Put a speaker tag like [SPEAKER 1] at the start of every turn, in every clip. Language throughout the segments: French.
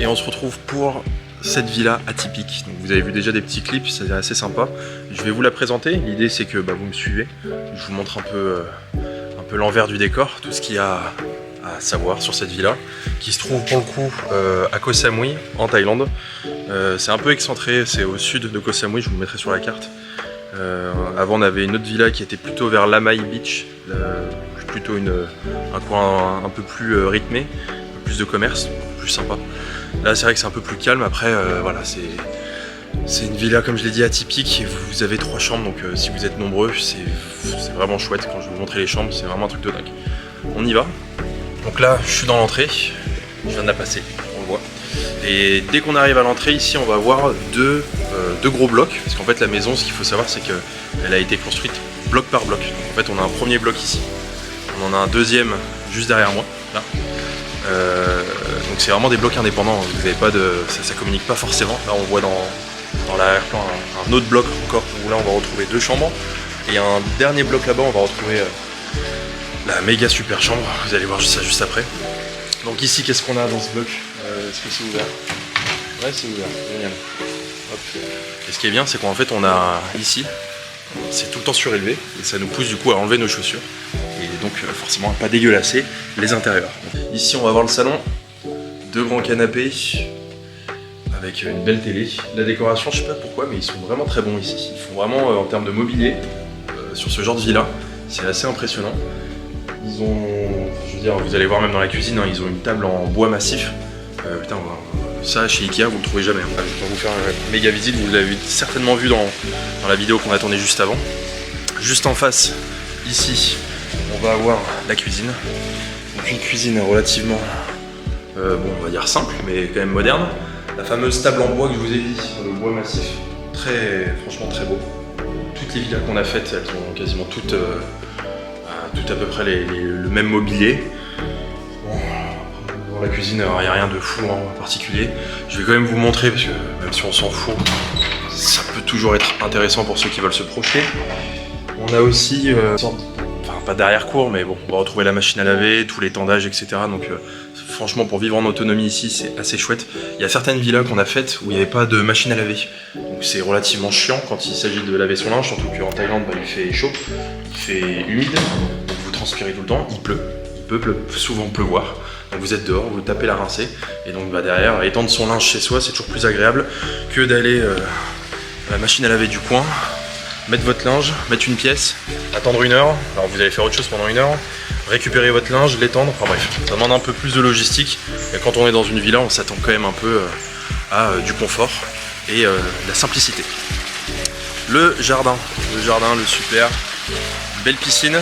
[SPEAKER 1] et on se retrouve pour cette villa atypique. Donc vous avez vu déjà des petits clips, c'est assez sympa. Je vais vous la présenter. L'idée c'est que vous me suivez. Je vous montre un peu l'envers du décor, tout ce qu'il y a à savoir sur cette villa, qui se trouve pour le coup à Koh Samui en Thaïlande. C'est un peu excentré, c'est au sud de Koh Samui, je vous le mettrai sur la carte. Avant on avait une autre villa qui était plutôt vers Lamai Beach, plutôt un coin un peu plus rythmé, un peu plus de commerce, plus sympa. Là c'est vrai que c'est un peu plus calme, après voilà, c'est une villa comme je l'ai dit atypique, et vous avez 3 chambres, donc si vous êtes nombreux c'est vraiment chouette. Quand je vais vous montrer les chambres, c'est vraiment un truc de dingue. On y va. Donc là je suis dans l'entrée, je viens de la passer, on le voit. Et dès qu'on arrive à l'entrée ici, on va voir deux gros blocs, parce qu'en fait la maison, ce qu'il faut savoir, c'est qu'elle a été construite bloc par bloc. Donc, en fait on a un premier bloc ici, on en a un deuxième juste derrière moi, là. Donc c'est vraiment des blocs indépendants, vous n'avez pas de, ça communique pas forcément. Là on voit dans l'arrière-plan un autre bloc encore où là on va retrouver 2 chambres, et un dernier bloc là-bas on va retrouver la méga super chambre. Vous allez voir ça juste après. Donc ici qu'est-ce qu'on a dans ce bloc? Est-ce que c'est ouvert? Ouais, c'est ouvert, génial. Hop. Et ce qui est bien, c'est qu'en fait on a ici, c'est tout le temps surélevé et ça nous pousse du coup à enlever nos chaussures et donc forcément à pas dégueulasser les intérieurs. Ici on va voir le salon, 2 grands canapés avec une belle télé. La décoration, je sais pas pourquoi, mais ils sont vraiment très bons ici. Ils font vraiment en termes de mobilier sur ce genre de villa, c'est assez impressionnant. Ils ont, je veux dire, vous allez voir même dans la cuisine, hein, ils ont une table en bois massif. Putain, ça chez Ikea vous le trouvez jamais. Je vais vous faire une méga visite, vous l'avez certainement vu dans la vidéo qu'on a tournée juste avant. Juste en face, ici, on va avoir la cuisine. Donc une cuisine relativement, bon, on va dire simple, mais quand même moderne. La fameuse table en bois que je vous ai dit, le bois massif, franchement très beau. Toutes les villas qu'on a faites, elles ont quasiment toutes à peu près le même mobilier. Bon, dans la cuisine, il n'y a rien de fou en particulier. Je vais quand même vous montrer, parce que même si on s'en fout, ça peut toujours être intéressant pour ceux qui veulent se projeter. On a aussi enfin pas d'arrière-cour, mais bon, on va retrouver la machine à laver, tout l'étendage, etc. Donc franchement, pour vivre en autonomie ici, c'est assez chouette. Il y a certaines villas qu'on a faites où il n'y avait pas de machine à laver. Donc c'est relativement chiant quand il s'agit de laver son linge, surtout qu'en Thaïlande, il fait chaud, il fait humide, donc vous transpirez tout le temps, il peut souvent pleuvoir. Donc vous êtes dehors, vous tapez la rincée, et donc derrière, étendre son linge chez soi, c'est toujours plus agréable que d'aller à la machine à laver du coin, mettre votre linge, mettre une pièce, attendre 1 heure, alors vous allez faire autre chose pendant 1 heure, récupérer votre linge, l'étendre, enfin bref, ça demande un peu plus de logistique, et quand on est dans une villa, on s'attend quand même un peu à du confort et de la simplicité. Le jardin, le super, belle piscine,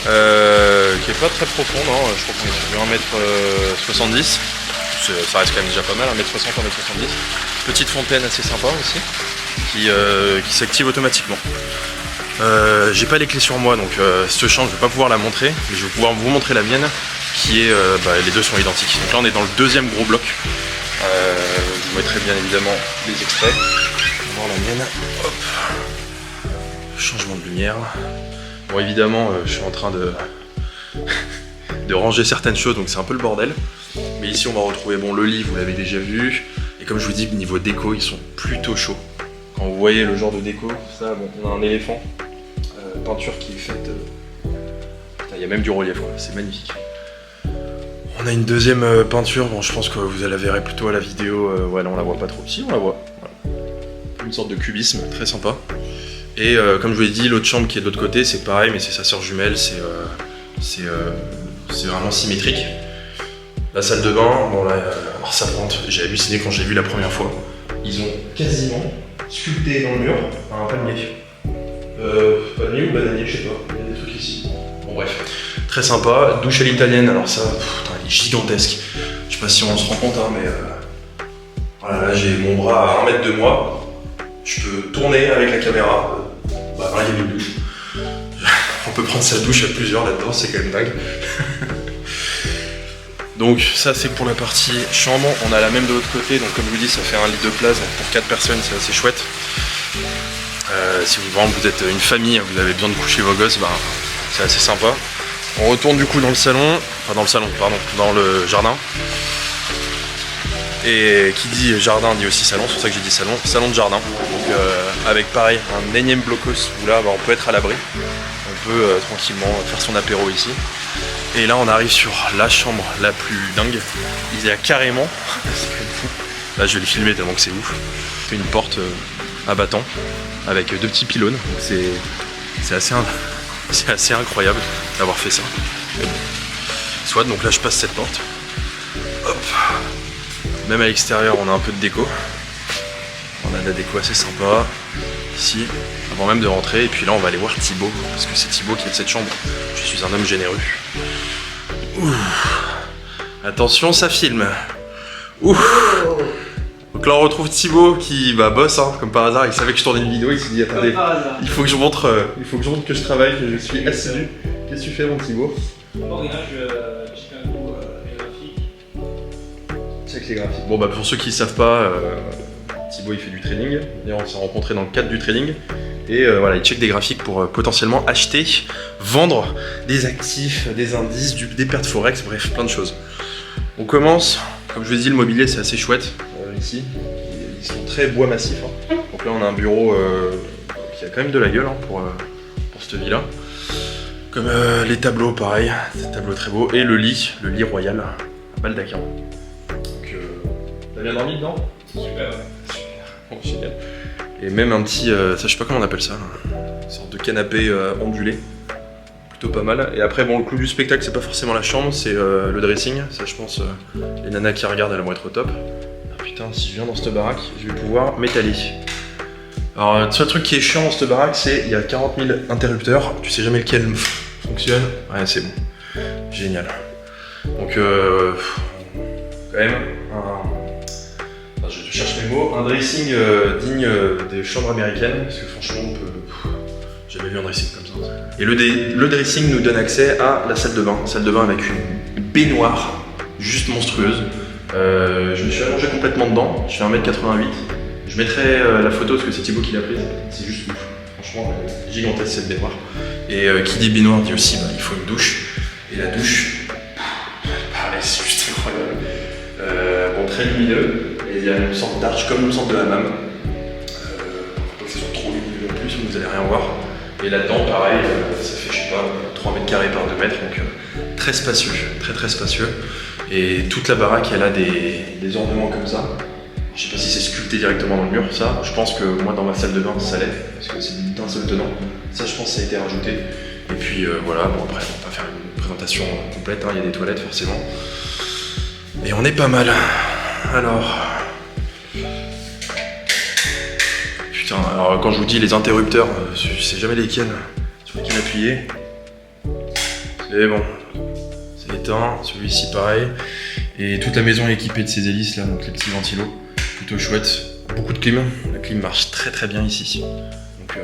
[SPEAKER 1] qui est pas très profonde, hein. Je crois qu'on est sur 1m70, ça reste quand même déjà pas mal, 1m60, 1m70. Petite fontaine assez sympa aussi, qui s'active automatiquement. J'ai pas les clés sur moi, donc cette chambre je vais pas pouvoir la montrer, mais je vais pouvoir vous montrer la mienne, qui est, les deux sont identiques. Donc là on est dans le 2e gros bloc. Je vous mettrai bien évidemment les extraits. On va voir la mienne. Hop. Changement de lumière. Bon évidemment je suis en train de ranger certaines choses, donc c'est un peu le bordel. Mais ici on va retrouver le lit, vous l'avez déjà vu. Et comme je vous dis, niveau déco, ils sont plutôt chauds. Quand vous voyez le genre de déco, ça, on a un éléphant, peinture qui est faite. Il y a même du relief, quoi. C'est magnifique. On a une 2e peinture, bon, je pense que vous la verrez plutôt à la vidéo. Ouais, là on la voit pas trop. Si, on la voit. Voilà. Une sorte de cubisme, très sympa. Et comme je vous l'ai dit, l'autre chambre qui est de l'autre côté, c'est pareil, mais c'est sa sœur jumelle, c'est vraiment symétrique. La salle de bain, bon là, ça plante. J'ai halluciné quand j'ai vu la première fois. Ils ont quasiment sculpté dans le mur un palmier. Palmier ou bananier, je sais pas. Il y a des trucs ici. Bon bref, très sympa. Douche à l'italienne, alors ça, elle est gigantesque. Je sais pas si on se rend compte, hein, mais voilà, là j'ai mon bras à 1 mètre de moi. Je peux tourner avec la caméra. Là il y a une douche. On peut prendre sa douche à plusieurs là-dedans, c'est quand même dingue. Donc ça c'est pour la partie chambre, on a la même de l'autre côté, donc comme je vous dis ça fait un lit de place pour 4 personnes, c'est assez chouette. Si vous êtes une famille, vous avez besoin de coucher vos gosses, c'est assez sympa. On retourne du coup dans le salon, dans le jardin. Et qui dit jardin dit aussi salon, c'est pour ça que j'ai dit salon, salon de jardin. Donc avec pareil, un énième blocos où là on peut être à l'abri. On peut tranquillement faire son apéro ici. Et là on arrive sur la chambre la plus dingue. Il y a carrément, c'est quand même fou. Là je vais le filmer tellement que c'est ouf. C'est une porte à battant avec 2 petits pylônes. C'est assez incroyable d'avoir fait ça. Soit donc là je passe cette porte. Hop. Même à l'extérieur on a un peu de déco. On a de la déco assez sympa ici, avant même de rentrer. Et puis là on va aller voir Thibaut, parce que c'est Thibaut qui est de cette chambre. Je suis un homme généreux. Ouh. Attention, ça filme. Ouh. Donc là on retrouve Thibaut qui bosse hein, comme par hasard. Il savait que je tournais une vidéo, il s'est dit attendez, il faut que je montre que je travaille, que je suis assidu. Qu'est-ce que tu fais mon Thibaut?
[SPEAKER 2] Bon, rien, je fais un coup les graphiques.
[SPEAKER 1] Check les graphiques. Bon pour ceux qui ne savent pas, Thibaut il fait du trading. D'ailleurs on s'est rencontrés dans le cadre du trading. Et voilà, il check des graphiques pour potentiellement acheter, vendre des actifs, des indices, des paires de forex, bref, plein de choses. On commence, comme je vous ai dit, le mobilier c'est assez chouette ici. Ils sont très bois massif. Hein. Donc là on a un bureau qui a quand même de la gueule hein, pour cette villa. Comme les tableaux, pareil, des tableaux très beaux. Et le lit royal à baldaquin. Donc t'as bien dormi dedans?
[SPEAKER 2] Super.
[SPEAKER 1] Bon, génial. Et même un petit, ça je sais pas comment on appelle ça, une sorte de canapé ondulé. Plutôt pas mal. Et après bon le clou du spectacle c'est pas forcément la chambre, c'est le dressing. Ça je pense les nanas qui regardent elles vont être au top. Ah, putain si je viens dans cette baraque, je vais pouvoir m'étaler. Alors le seul truc qui est chiant dans cette baraque c'est il y a 40 000 interrupteurs, tu sais jamais lequel fonctionne. Ouais c'est bon. Génial. Donc quand même je cherche mes mots, un dressing digne des chambres américaines, parce que franchement on peut. J'ai jamais vu un dressing comme ça. Et le dressing nous donne accès à la salle de bain avec une baignoire juste monstrueuse. Je me suis allongé complètement dedans, je fais 1m88. Je mettrai la photo parce que c'est Thibaut qui l'a prise, c'est juste ouf. Franchement, gigantesque cette baignoire. Et qui dit baignoire dit aussi il faut une douche. Et la douche, pareil, c'est juste incroyable. Bon, très lumineux. Et il y a une sorte d'arche comme une sorte de hammam. Faut pas que ce soit trop lumineux non plus, vous allez rien voir. Et là-dedans, pareil, ça fait, je sais pas, 3 mètres carrés par 2 mètres, donc très spacieux, très spacieux. Et toute la baraque, elle a des ornements comme ça. Je sais pas si c'est sculpté directement dans le mur, ça. Je pense que moi, dans ma salle de bain, ça l'est, parce que c'est d'un seul tenant. Ça, je pense que ça a été rajouté. Et puis voilà, bon après, on va pas faire une présentation complète, hein, il y a des toilettes forcément. Et on est pas mal. Alors. Putain, alors quand je vous dis les interrupteurs, je sais jamais lesquels sur lesquels appuyer. C'est bon. C'est éteint, celui-ci pareil. Et toute la maison est équipée de ces hélices là, donc les petits ventilos. Plutôt chouette. Beaucoup de clim. La clim marche très bien ici. Donc,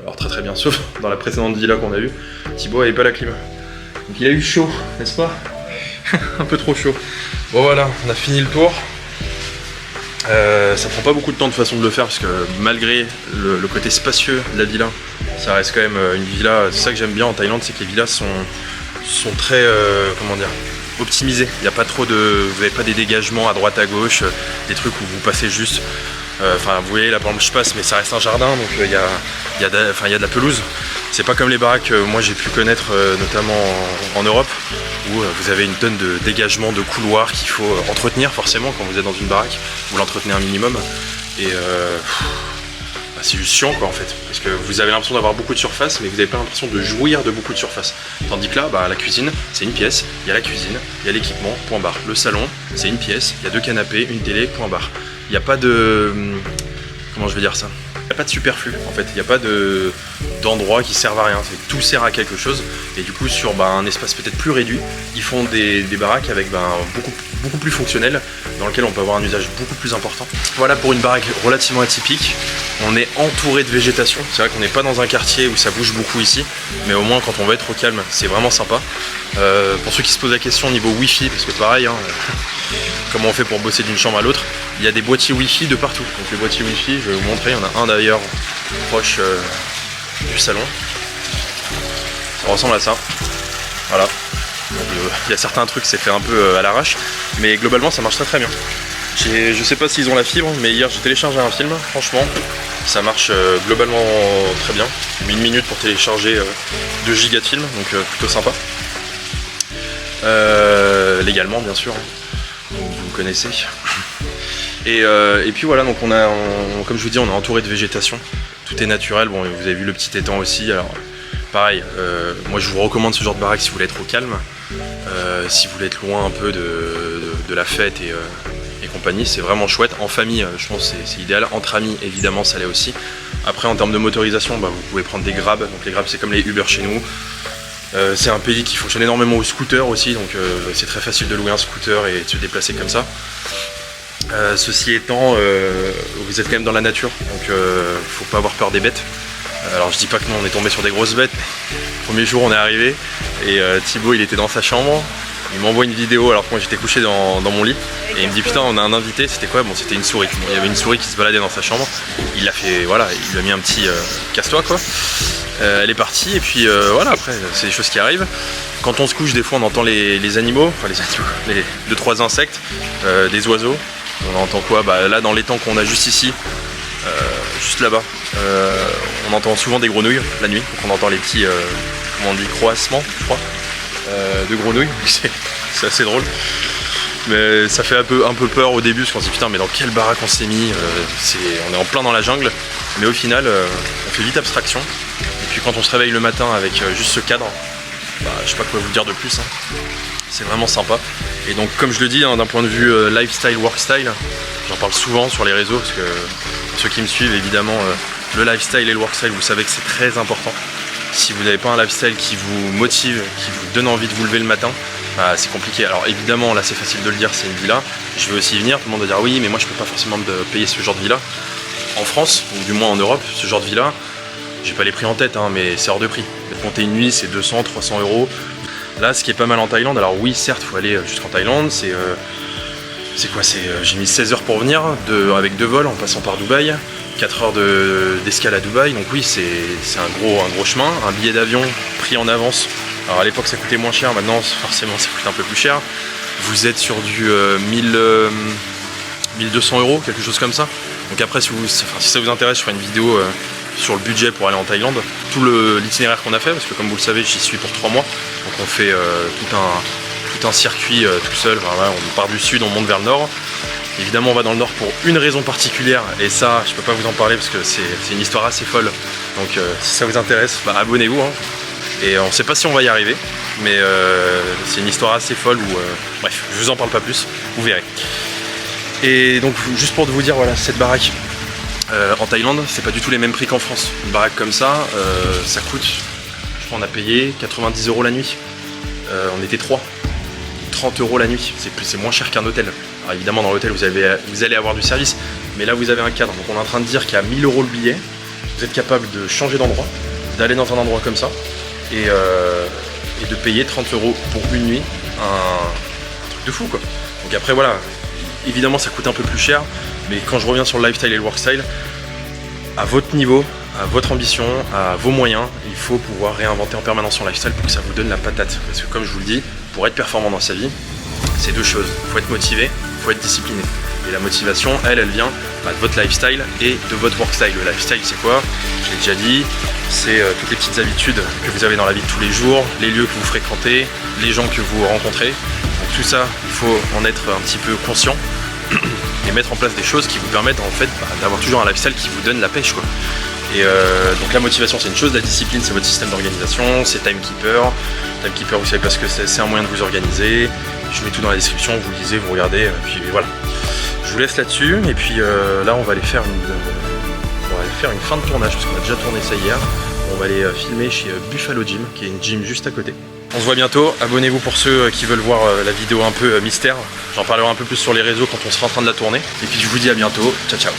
[SPEAKER 1] alors très bien, sauf dans la précédente villa qu'on a vue. Thibaut avait pas la clim. Donc il a eu chaud, n'est-ce pas? Un peu trop chaud. Bon voilà, on a fini le tour. Ça prend pas beaucoup de temps de façon de le faire parce que malgré le côté spacieux de la villa, ça reste quand même une villa. C'est ça que j'aime bien en Thaïlande, c'est que les villas sont très comment dire, optimisées. Il n'y a pas trop de, vous n'avez pas des dégagements à droite à gauche, des trucs où vous passez juste. Enfin, vous voyez là, par exemple, je passe, mais ça reste un jardin, donc il y a de la pelouse. C'est pas comme les baraques, moi j'ai pu connaître notamment en Europe, où vous avez une tonne de dégagement de couloirs qu'il faut entretenir forcément quand vous êtes dans une baraque. Vous l'entretenez un minimum. Et c'est juste chiant quoi en fait. Parce que vous avez l'impression d'avoir beaucoup de surface, mais vous n'avez pas l'impression de jouir de beaucoup de surface. Tandis que là, la cuisine, c'est une pièce, il y a la cuisine, il y a l'équipement, point barre. Le salon, c'est une pièce, il y a 2 canapés, une télé, point barre. Il n'y a pas de... Comment je vais dire ça? Il n'y a pas de superflu en fait, il n'y a pas d'endroit qui servent à rien, tout sert à quelque chose. Et du coup sur un espace peut-être plus réduit, ils font des baraques avec beaucoup plus fonctionnelles, dans lequel on peut avoir un usage beaucoup plus important. Voilà pour une baraque relativement atypique. On est entouré de végétation, c'est vrai qu'on n'est pas dans un quartier où ça bouge beaucoup ici, mais au moins quand on va être au calme, c'est vraiment sympa. Pour ceux qui se posent la question au niveau Wi-Fi, parce que pareil, hein, comment on fait pour bosser d'une chambre à l'autre, il y a des boîtiers Wi-Fi de partout. Donc les boîtiers Wi-Fi, je vais vous montrer, il y en a un d'ailleurs proche du salon. Ça ressemble à ça. Voilà. Il y a certains trucs, c'est fait un peu à l'arrache, mais globalement ça marche très bien. Je sais pas s'ils ont la fibre, mais hier j'ai téléchargé un film, franchement, ça marche globalement très bien. 1 minute pour télécharger 2 gigas de film, donc plutôt sympa. Légalement bien sûr, donc, vous me connaissez. Et puis voilà, donc comme je vous dis, on est entouré de végétation, tout est naturel. Bon, vous avez vu le petit étang aussi, alors pareil, moi je vous recommande ce genre de baraque si vous voulez être au calme, si vous voulez être loin un peu de la fête et compagnie, c'est vraiment chouette. En famille, je pense que c'est idéal. Entre amis, évidemment, ça l'est aussi. Après, en termes de motorisation, bah, vous pouvez prendre des grabs. Donc les grabs, c'est comme les Uber chez nous. C'est un pays qui fonctionne énormément au scooter aussi, donc c'est très facile de louer un scooter et de se déplacer comme ça. Ceci étant, vous êtes quand même dans la nature, donc faut pas avoir peur des bêtes. Alors je dis pas que nous on est tombé sur des grosses bêtes. Le premier jour on est arrivé et Thibaut il était dans sa chambre. Il m'envoie une vidéo alors que moi j'étais couché dans mon lit et il me dit putain on a un invité, c'était quoi? Bon c'était une souris, bon, il y avait une souris qui se baladait dans sa chambre, il l'a fait, voilà, il lui a mis un petit casse-toi quoi. Elle est partie et puis voilà, après c'est des choses qui arrivent. Quand on se couche des fois on entend les animaux, enfin les 2-3 insectes, des oiseaux. On entend quoi? Bah là dans l'étang qu'on a juste ici, juste là-bas, on entend souvent des grenouilles la nuit, donc on entend les petits, comment on dit, croassements je crois. De grenouilles, c'est assez drôle, mais ça fait un peu peur au début parce qu'on se dit putain mais dans quelle baraque on s'est mis, on est en plein dans la jungle, mais au final on fait vite abstraction et puis quand on se réveille le matin avec juste ce cadre, bah, je sais pas quoi vous dire de plus, hein. C'est vraiment sympa. Et donc comme je le dis, hein, d'un point de vue lifestyle, workstyle, j'en parle souvent sur les réseaux parce que pour ceux qui me suivent évidemment, le lifestyle et le workstyle, vous savez que c'est très important. Si vous n'avez pas un lifestyle qui vous motive, qui vous donne envie de vous lever le matin, bah, c'est compliqué. Alors évidemment, là c'est facile de le dire, c'est une villa. Je veux aussi y venir, tout le monde va dire oui, mais moi je peux pas forcément me payer ce genre de villa. En France, ou du moins en Europe, ce genre de villa, j'ai pas les prix en tête, hein, mais c'est hors de prix. Compter une nuit, c'est 200, 300 euros. Là, ce qui est pas mal en Thaïlande, alors oui, certes, il faut aller jusqu'en Thaïlande, c'est quoi, j'ai mis 16 heures pour venir, avec 2 vols en passant par Dubaï. 4 heures d'escale à Dubaï, donc oui c'est un gros chemin, un billet d'avion pris en avance. Alors à l'époque ça coûtait moins cher, maintenant forcément ça coûte un peu plus cher. Vous êtes sur du 1200 euros, quelque chose comme ça. Donc après si ça vous intéresse, je ferai une vidéo sur le budget pour aller en Thaïlande, tout l'itinéraire qu'on a fait, parce que comme vous le savez j'y suis pour 3 mois, donc on fait tout un circuit tout seul, enfin, voilà, on part du sud, on monte vers le nord. Évidemment on va dans le nord pour une raison particulière et ça je peux pas vous en parler parce que c'est une histoire assez folle, donc si ça vous intéresse, bah, abonnez-vous, hein. Et on sait pas si on va y arriver, mais c'est une histoire assez folle où bref, je vous en parle pas plus, vous verrez. Et donc juste pour vous dire, voilà, cette baraque en Thaïlande c'est pas du tout les mêmes prix qu'en France. Une baraque comme ça, ça coûte, je crois on a payé 90 euros la nuit, on était 3, 30 euros la nuit, c'est moins cher qu'un hôtel. Alors évidemment dans l'hôtel vous allez avoir du service, mais là vous avez un cadre, donc on est en train de dire qu'à 1000 euros le billet, vous êtes capable de changer d'endroit, d'aller dans un endroit comme ça, et de payer 30 euros pour une nuit, un truc de fou quoi. Donc après voilà, évidemment ça coûte un peu plus cher, mais quand je reviens sur le lifestyle et le workstyle, à votre niveau, à votre ambition, à vos moyens, il faut pouvoir réinventer en permanence son lifestyle pour que ça vous donne la patate. Parce que comme je vous le dis, pour être performant dans sa vie, c'est 2 choses. Il faut être motivé, il faut être discipliné. Et la motivation, elle vient de votre lifestyle et de votre workstyle. Le lifestyle, c'est quoi? Je l'ai déjà dit, c'est toutes les petites habitudes que vous avez dans la vie de tous les jours, les lieux que vous fréquentez, les gens que vous rencontrez. Donc tout ça, il faut en être un petit peu conscient et mettre en place des choses qui vous permettent en fait d'avoir toujours un lifestyle qui vous donne la pêche quoi. Et donc la motivation c'est une chose, la discipline c'est votre système d'organisation, c'est Timekeeper. Timekeeper vous savez pas ce que c'est un moyen de vous organiser. Je mets tout dans la description, vous lisez, vous regardez, et puis voilà. Je vous laisse là-dessus et puis là on va aller faire une fin de tournage parce qu'on a déjà tourné ça hier. On va aller filmer chez Buffalo Gym qui est une gym juste à côté. On se voit bientôt, abonnez-vous pour ceux qui veulent voir la vidéo un peu mystère. J'en parlerai un peu plus sur les réseaux quand on sera en train de la tourner. Et puis je vous dis à bientôt, ciao ciao.